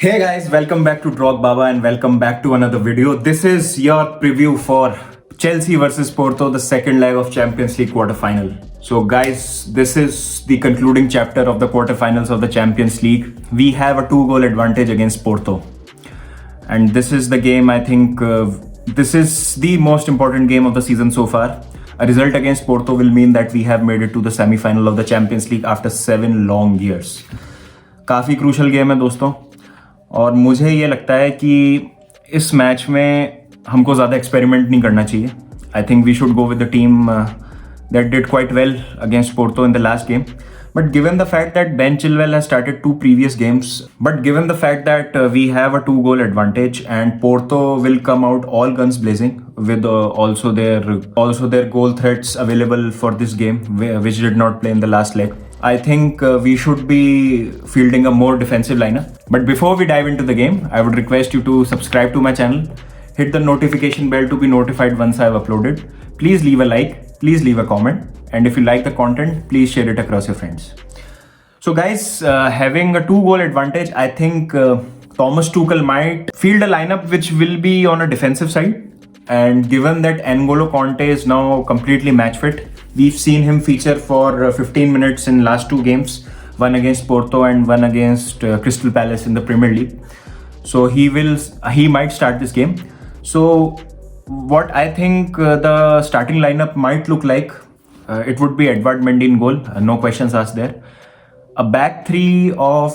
Hey guys, welcome back to Drog Baba and welcome back to another video. This is your preview for Chelsea versus Porto, the second leg of Champions League quarterfinal. So guys, this is the concluding chapter of the quarterfinals of the Champions League. We have a 2-goal advantage against Porto. And this is the game, I think, this is the most important game of the season so far. A result against Porto will mean that we have made it to the semi-final of the Champions League after 7 long years. काफ़ी crucial game है दोस्तों, और मुझे ये लगता है कि इस मैच में हमको ज़्यादा एक्सपेरिमेंट नहीं करना चाहिए. I think we should go with the team that did quite well against Porto in the last game. But given the fact that Ben Chilwell has started 2 previous games, but given the fact that we have a 2-goal advantage and Porto will come out all guns blazing with also their goal threats available for this game, which did not play in the last leg, I think we should be fielding a more defensive lineup. But before we dive into the game, I would request you to subscribe to my channel, hit the notification bell to be notified once I have uploaded. Please leave a like, please leave a comment. And if you like the content, please share it across your friends. So guys, having a 2-goal advantage, I think Thomas Tuchel might field a lineup which will be on a defensive side. And given that N'Golo Conte is now completely match fit, we've seen him feature for 15 minutes in last 2 games, one against Porto and one against Crystal Palace in the Premier League. So he might start this game. So what I think the starting lineup might look like, it would be Edward Mendy in goal, no questions asked there. A back 3 of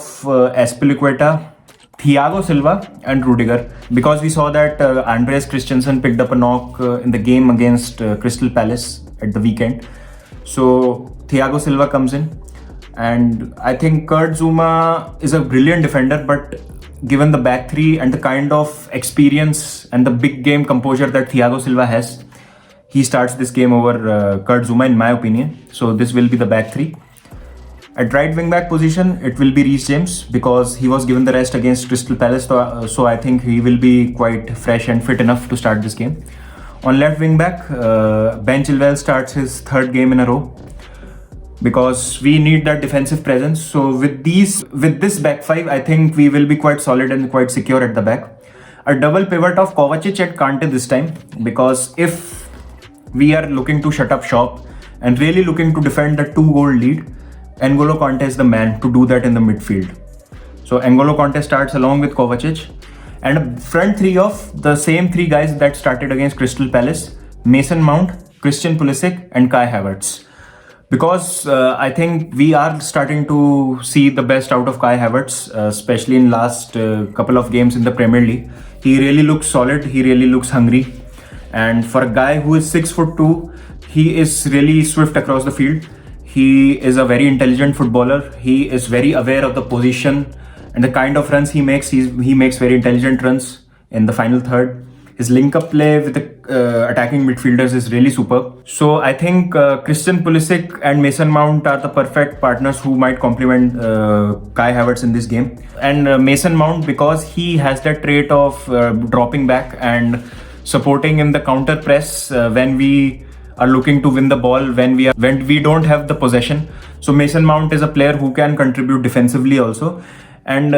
Azpilicueta, Thiago Silva and Rudiger, because we saw that Andreas Christensen picked up a knock in the game against Crystal Palace at the weekend. So Thiago Silva comes in, and I think Kurt Zouma is a brilliant defender, but given the back 3 and the kind of experience and the big game composure that Thiago Silva has, he starts this game over Kurt Zouma in my opinion. So this will be the back 3. At right wing back position, it will be Reece James, because he was given the rest against Crystal Palace. So I think he will be quite fresh and fit enough to start this game. On left wing back, Ben Chilwell starts his 3rd game in a row, because we need that defensive presence. So with this back 5, I think we will be quite solid and quite secure at the back. A double pivot of Kovacic at Kante this time, because if we are looking to shut up shop and really looking to defend the 2-goal lead, N'Golo Conte is the man to do that in the midfield. So N'Golo Conte starts along with Kovacic, and a front 3 of the same 3 guys that started against Crystal Palace: Mason Mount, Christian Pulisic and Kai Havertz. Because I think we are starting to see the best out of Kai Havertz, especially in last couple of games in the Premier League. He really looks solid, he really looks hungry. And for a guy who is 6'2", he is really swift across the field. He is a very intelligent footballer. He is very aware of the position and the kind of runs he makes. He makes very intelligent runs in the final third. His link-up play with the attacking midfielders is really superb. So I think Christian Pulisic and Mason Mount are the perfect partners who might complement Kai Havertz in this game. And Mason Mount, because he has that trait of dropping back and supporting in the counter press when we are looking to win the ball, when we don't have the possession. So Mason Mount is a player who can contribute defensively also. And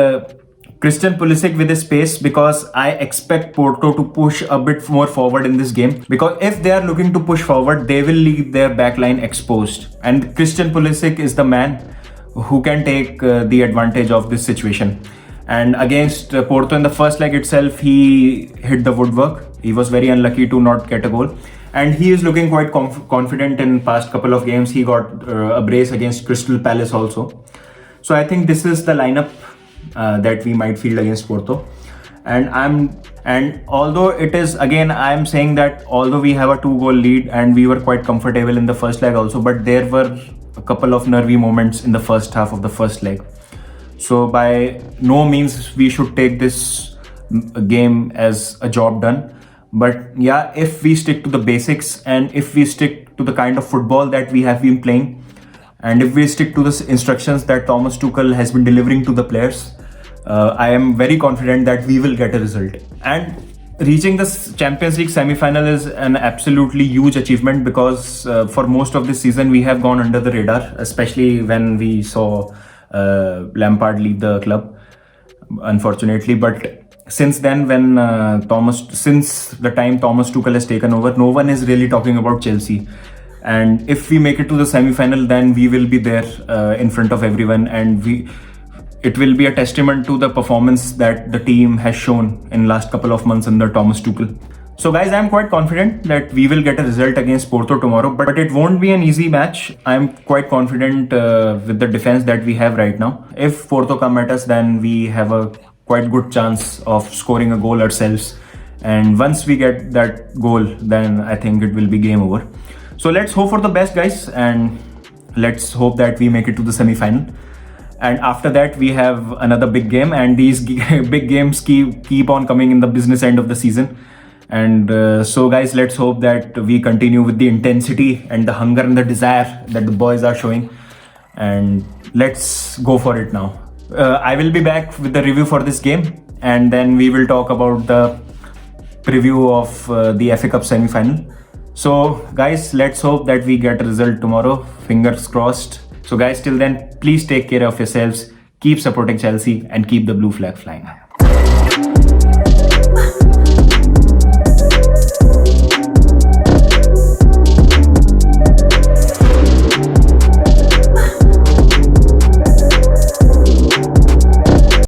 Christian Pulisic with his pace, because I expect Porto to push a bit more forward in this game, because if they are looking to push forward, they will leave their backline exposed. And Christian Pulisic is the man who can take the advantage of this situation. And against Porto in the first leg itself, he hit the woodwork. He was very unlucky to not get a goal. And he is looking quite confident in past couple of games. He got a brace against Crystal Palace also. So I think this is the lineup that we might field against Porto. And although it is, again, I am saying that although we have a 2-goal lead and we were quite comfortable in the first leg also, but there were a couple of nervy moments in the first half of the first leg. So by no means we should take this game as a job done. But yeah, if we stick to the basics and if we stick to the kind of football that we have been playing, and if we stick to the instructions that Thomas Tuchel has been delivering to the players, I am very confident that we will get a result. And reaching the Champions League semi-final is an absolutely huge achievement, because for most of this season we have gone under the radar, especially when we saw Lampard leave the club. unfortunately. But since then, since the time Thomas Tuchel has taken over, no one is really talking about Chelsea. And if we make it to the semi-final, then we will be there in front of everyone, and it will be a testament to the performance that the team has shown in last couple of months under Thomas Tuchel. So guys, I'm quite confident that we will get a result against Porto tomorrow, but it won't be an easy match. I'm quite confident with the defense that we have right now. If Porto come at us, then we have a quite good chance of scoring a goal ourselves. And once we get that goal, then I think it will be game over. So let's hope for the best, guys, and let's hope that we make it to the semi-final. And after that, we have another big game, and these big games keep on coming in the business end of the season. And so guys, let's hope that we continue with the intensity and the hunger and the desire that the boys are showing, and let's go for it now. I will be back with the review for this game, and then we will talk about the preview of the FA Cup semi-final. So guys, let's hope that we get a result tomorrow. Fingers crossed. So guys, till then, please take care of yourselves, keep supporting Chelsea, and keep the blue flag flying.